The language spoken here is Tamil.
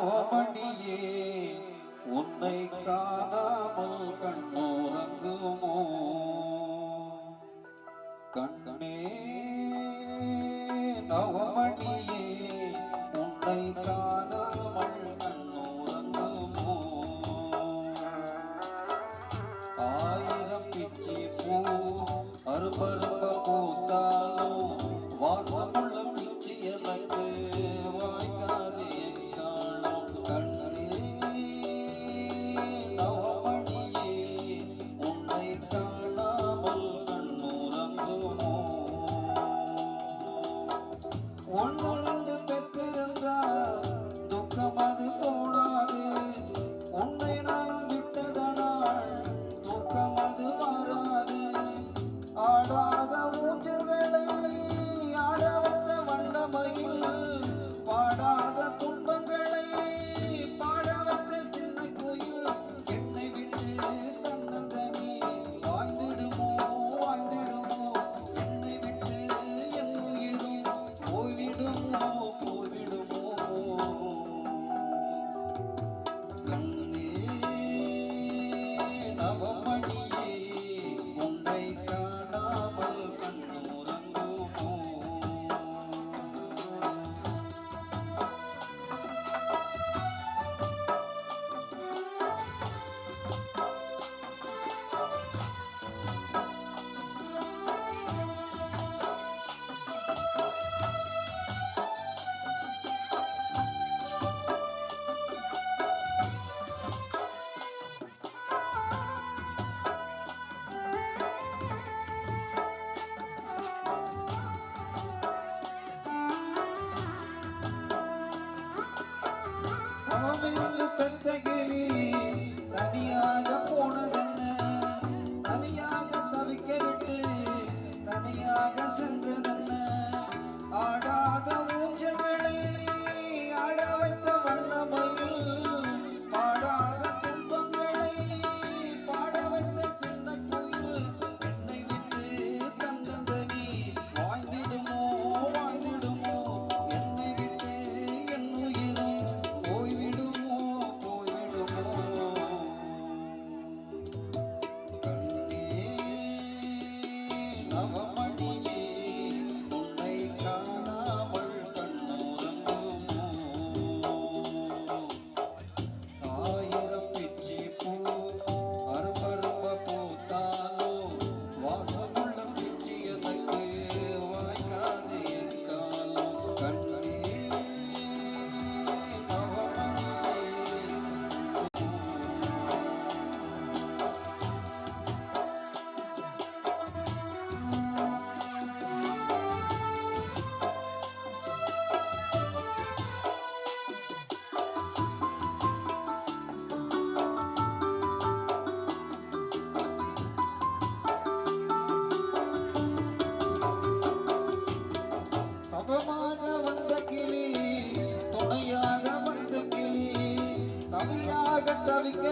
நவமணியே உன்னை காணாமல் கண்ணுறங்குமோ கண்ணே நவமணியே உன்னை காணாமல் கண்ணுறங்குமோ ஆயிரம் பிச்சி பூ அருபருப்ப பூத்தாலும் வாசமுள்ள பிச்சி எனக்கு வாய்க்காதே காணும் கண்ணே நவமணியே உன்னை காணாமல் கண்ணுறங்குமோ ஒன்று பெற்றிருந்தா துக்கம் அது தோணாது உன்னை நானும் விட்டதனால் துக்கம் அது மாறாது ஆடாத ஊஞ்சல் வேளை ஆட வந்த வண்டமையில் பாடாத துன்பங்களை பாட வந்த சின்ன கோயில் என்னை விட்டு தன்னந்தனி வாழ்ந்திடுமோ வாழ்ந்திடுமோ என்னை விட்டு என் உயிரும் போய்விடுமோ போய்விடுமோ கண்ணே நவமணியே உன்னை காணாமல் கண்ணுறங்குமோ அவமிருந்து பெத்த கிளி தனியாக போனதென்ன தனியாக தவிக்க விட்டு தனியாக சென்றதென்ன ஆடாத ஊஞ்சல் வேளை ஆட வைத்த வண்ணமயில் பாடாத துன்பங்களை பாட வைத்த சின்ன கோயில் என்னை விட்டு தந்தந்தனி வாழ்ந்திடுமோ வாழ்ந்திடுமோ என்னை விட்டு என் உயிரும் போய்விடுமோ போய்விடுமோ கண்ணே நவமணியே உன்னை காணாமல் கண்ணுறங்குமோ ஆயிரம் பிச்சி பூ அரும்பரும்ப பூத்தாலும் வாசமுள்ள பிச்சி எனக்கு வாய்க்காதே காலம் கண்ணே நவமணியே தவமாக வந்த கிளி துணையாக வந்த கிளி தவியாக தவிக்க